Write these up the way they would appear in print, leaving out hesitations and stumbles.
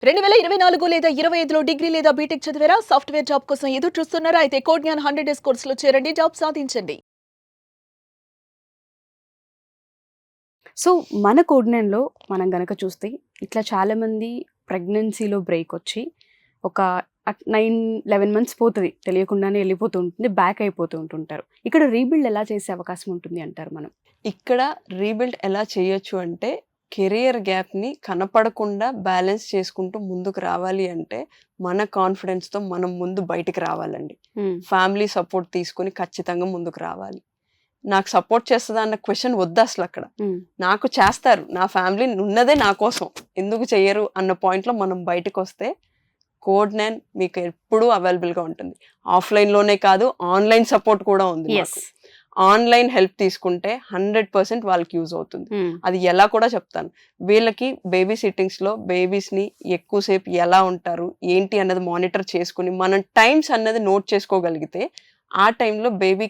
2024 లేదా 25లో డిగ్రీ లేదా బీటెక్ చదివారా? సాఫ్ట్‌వేర్ జాబ్ కోసం ఎదురు చూస్తున్నారా? అయితే కోడ్ జ్ఞాన్ 100 డేస్ కోర్సులో చేరండి. జాబ్ సాధించండి. సో, మన కోడ్‌నెన్‌లో మనం గనక చూస్తే ఇట్లా చాలామంది ప్రెగ్నెన్సీలో బ్రేక్ వచ్చి ఒక 9, 11 మంత్స్ పోతది. తెలియకుండానే వెళ్ళిపోతూ ఉంటుంది. బ్యాక్ అయిపోతూ ఉంటుంటారు. ఇక్కడ రీబిల్డ్ ఎలా చేసే అవకాశం ఉంటుంది అంటారు మనం? ఇక్కడ రీబిల్డ్ ఎలా చేయొచ్చు అంటే కెరియర్ గ్యాప్ని కనపడకుండా బ్యాలెన్స్ చేసుకుంటూ ముందుకు రావాలి అంటే మన కాన్ఫిడెన్స్తో మనం ముందు బయటికి రావాలండి. ఫ్యామిలీ సపోర్ట్ తీసుకుని ఖచ్చితంగా ముందుకు రావాలి. నాకు సపోర్ట్ చేస్తుందా అన్న క్వశ్చన్ వద్దు అసలు అక్కడ. నాకు చేస్తారు, నా ఫ్యామిలీ ఉన్నదే నా కోసం, ఎందుకు చెయ్యరు అన్న పాయింట్లో మనం బయటకు వస్తే కోడ్ జ్ఞాన్ మీకు ఎప్పుడూ అవైలబుల్గా ఉంటుంది. ఆఫ్లైన్లోనే కాదు, ఆన్లైన్ సపోర్ట్ కూడా ఉంది. ఆన్లైన్ హెల్ప్ తీసుకుంటే 100% వాళ్ళకి యూజ్ అవుతుంది. అది ఎలా కూడా చెప్తాను. వీళ్ళకి బేబీ సిట్టింగ్స్లో బేబీస్ని ఎక్కువసేపు ఎలా ఉంటారు ఏంటి అన్నది మానిటర్ చేసుకుని మనం టైమ్స్ అన్నది నోట్ చేసుకోగలిగితే ఆ టైంలో బేబీ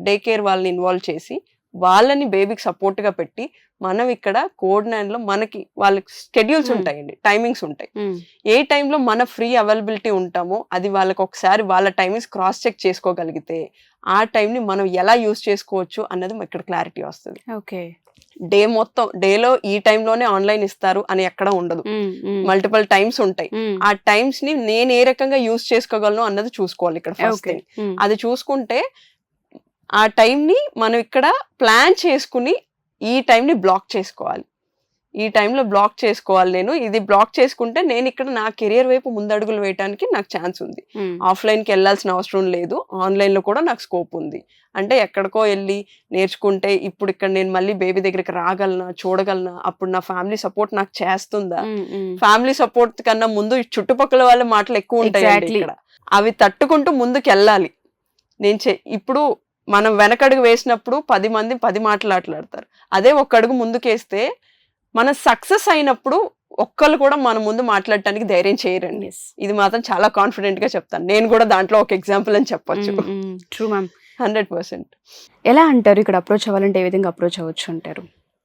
డే కేర్ వాళ్ళని ఇన్వాల్వ్ చేసి వాళ్ళని బేబీకి సపోర్ట్గా పెట్టి మనం ఇక్కడ కోడ్ జ్ఞాన్లో మనకి వాళ్ళకి స్కెడ్యూల్స్ ఉంటాయండి, టైమింగ్స్ ఉంటాయి. ఏ టైంలో మన ఫ్రీ అవైలబిలిటీ ఉంటామో అది వాళ్ళకి ఒకసారి వాళ్ళ టైమింగ్స్ క్రాస్ చెక్ చేసుకోగలిగితే ఆ టైంని మనం ఎలా యూజ్ చేసుకోవచ్చు అన్నది ఇక్కడ క్లారిటీ వస్తుంది. ఓకే, డే మొత్తం డేలో ఈ టైంలోనే ఆన్లైన్ ఇస్తారు అని ఎక్కడ ఉండదు. మల్టిపుల్ టైమ్స్ ఉంటాయి. ఆ టైమ్స్ ని నేను ఏ రకంగా యూజ్ చేసుకోగలను అన్నది చూసుకోవాలి ఇక్కడ ఫస్ట్ థింగ్. అది చూసుకుంటే ఆ టైంని మనం ఇక్కడ ప్లాన్ చేసుకుని ఈ టైంని బ్లాక్ చేసుకోవాలి. ఈ టైంలో బ్లాక్ చేసుకోవాలి. నేను ఇది బ్లాక్ చేసుకుంటే నేను ఇక్కడ నా కెరియర్ వైపు ముందడుగులు వేయడానికి నాకు ఛాన్స్ ఉంది. ఆఫ్లైన్కి వెళ్ళాల్సిన అవసరం లేదు, ఆన్లైన్లో కూడా నాకు స్కోప్ ఉంది. అంటే ఎక్కడికో వెళ్ళి నేర్చుకుంటే ఇప్పుడు ఇక్కడ నేను మళ్ళీ బేబీ దగ్గరికి రాగలనా, చూడగలనా, అప్పుడు నా ఫ్యామిలీ సపోర్ట్ నాకు చేస్తుందా? ఫ్యామిలీ సపోర్ట్ కన్నా ముందు చుట్టుపక్కల వాళ్ళ మాటలు ఎక్కువ ఉంటాయి ఇక్కడ. అవి తట్టుకుంటూ ముందుకు వెళ్ళాలి. ఇప్పుడు మనం వెనకడుగు వేసినప్పుడు 10 మంది 10 మాట్లాడతారు. అదే ఒక్క అడుగు ముందుకేస్తే మనం సక్సెస్ అయినప్పుడు ఒక్కళ్ళు కూడా మన ముందు మాట్లాడటానికి ధైర్యం చేయరండి. ఇది మాత్రం చాలా కాన్ఫిడెంట్ గా చెప్తాను. నేను కూడా దాంట్లో ఒక ఎగ్జాంపుల్ అని చెప్పొచ్చు. True ma'am, 100%. ఎలా అంటారు ఇక్కడ అప్రోచ్ అవ్వాలంటే ఏ విధంగా అప్రోచ్ అవ్వచ్చు అంటారు?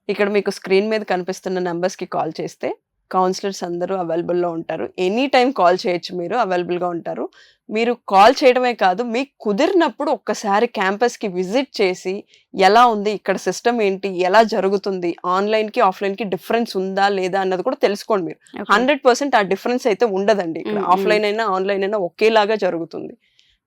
ఇక్కడ మీకు స్క్రీన్ మీద కనిపిస్తున్న నెంబర్స్ కి కాల్ చేస్తే కౌన్సిలర్స్ అందరూ అవైలబుల్లో ఉంటారు. ఎనీ టైం కాల్ చేయొచ్చు, మీరు అవైలబుల్గా ఉంటారు. మీరు కాల్ చేయడమే కాదు, మీకు కుదిరినప్పుడు ఒక్కసారి క్యాంపస్కి విజిట్ చేసి ఎలా ఉంది ఇక్కడ సిస్టమ్ ఏంటి, ఎలా జరుగుతుంది, ఆన్లైన్కి ఆఫ్లైన్కి డిఫరెన్స్ ఉందా లేదా అన్నది కూడా తెలుసుకోండి. మీరు 100% ఆ డిఫరెన్స్ అయితే ఉండదండి. ఇక్కడ ఆఫ్లైన్ అయినా ఆన్లైన్ అయినా ఒకేలాగా జరుగుతుంది.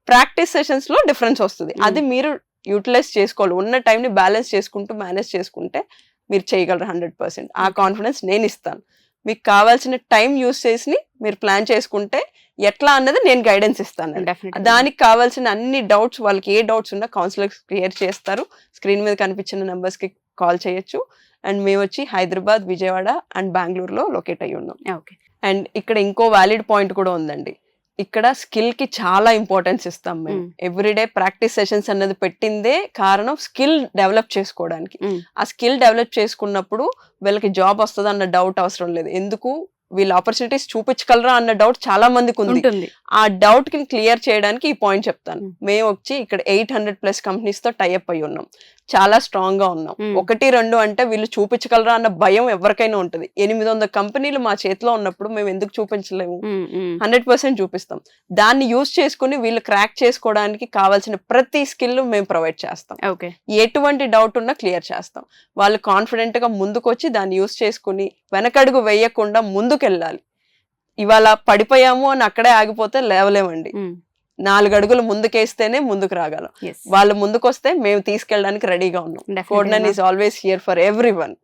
ప్రాక్టీస్ సెషన్స్లో డిఫరెన్స్ వస్తుంది, అది మీరు యూటిలైజ్ చేసుకోవాలి. ఉన్న టైంని బ్యాలెన్స్ చేసుకుంటూ మేనేజ్ చేసుకుంటే మీరు చేయగలరు 100%. ఆ కాన్ఫిడెన్స్ నేను ఇస్తాను. మీకు కావాల్సిన టైం యూస్ చేసి మీరు ప్లాన్ చేసుకుంటే ఎట్లా అన్నది నేను గైడెన్స్ ఇస్తాను. దానికి కావాల్సిన అన్ని డౌట్స్, వాళ్ళకి ఏ డౌట్స్ ఉన్నా కౌన్సిలర్స్ క్లియర్ చేస్తారు. స్క్రీన్ మీద కనిపించిన నెంబర్స్కి కాల్ చేయొచ్చు. అండ్ మేము వచ్చి హైదరాబాద్, విజయవాడ అండ్ బెంగళూరులో లొకేట్ అయ్యి ఉన్నాం. అండ్ ఇక్కడ ఇంకో వ్యాలిడ్ పాయింట్ కూడా ఉందండి. ఇక్కడ స్కిల్ కి చాలా ఇంపార్టెన్స్ ఇస్తాం మేము. ఎవ్రీడే ప్రాక్టీస్ సెషన్స్ అన్నది పెట్టిందే కారణం స్కిల్ డెవలప్ చేసుకోవడానికి. ఆ స్కిల్ డెవలప్ చేసుకున్నప్పుడు వీళ్ళకి జాబ్ వస్తుంది అన్న డౌట్ అవసరం లేదు. ఎందుకు వీళ్ళ ఆపర్చునిటీస్ చూపించగలరా అన్న డౌట్ చాలా మందికి ఉంది. ఆ డౌట్ కి క్లియర్ చేయడానికి ఈ పాయింట్ చెప్తాను. మేము వచ్చి ఇక్కడ 800+ కంపెనీస్ తో టైఅప్ అయి ఉన్నాం. చాలా స్ట్రాంగ్ గా ఉన్నాం. 1, 2 అంటే వీళ్ళు చూపించగలరా అన్న భయం ఎవరికైనా ఉంటుంది. 800 కంపెనీలు మా చేతిలో ఉన్నప్పుడు మేము ఎందుకు చూపించలేము? 100% చూపిస్తాం. దాన్ని యూజ్ చేసుకుని వీళ్ళు క్రాక్ చేసుకోవడానికి కావాల్సిన ప్రతి స్కిల్ మేము ప్రొవైడ్ చేస్తాం. ఎటువంటి డౌట్ ఉన్నా క్లియర్ చేస్తాం. వాళ్ళు కాన్ఫిడెంట్ గా ముందుకొచ్చి దాన్ని యూజ్ చేసుకుని వెనకడుగు వేయకుండా ముందుకెళ్ళాలి. ఇవాళ పడిపోయాము అని అక్కడే ఆగిపోతే లేవలేమండి. 4 అడుగులు ముందుకేస్తేనే ముందుకు రాగలం. వాళ్ళు ముందుకొస్తే మేము తీసుకెళ్ళడానికి రెడీగా ఉన్నాం. Code Gyan is always here for everyone.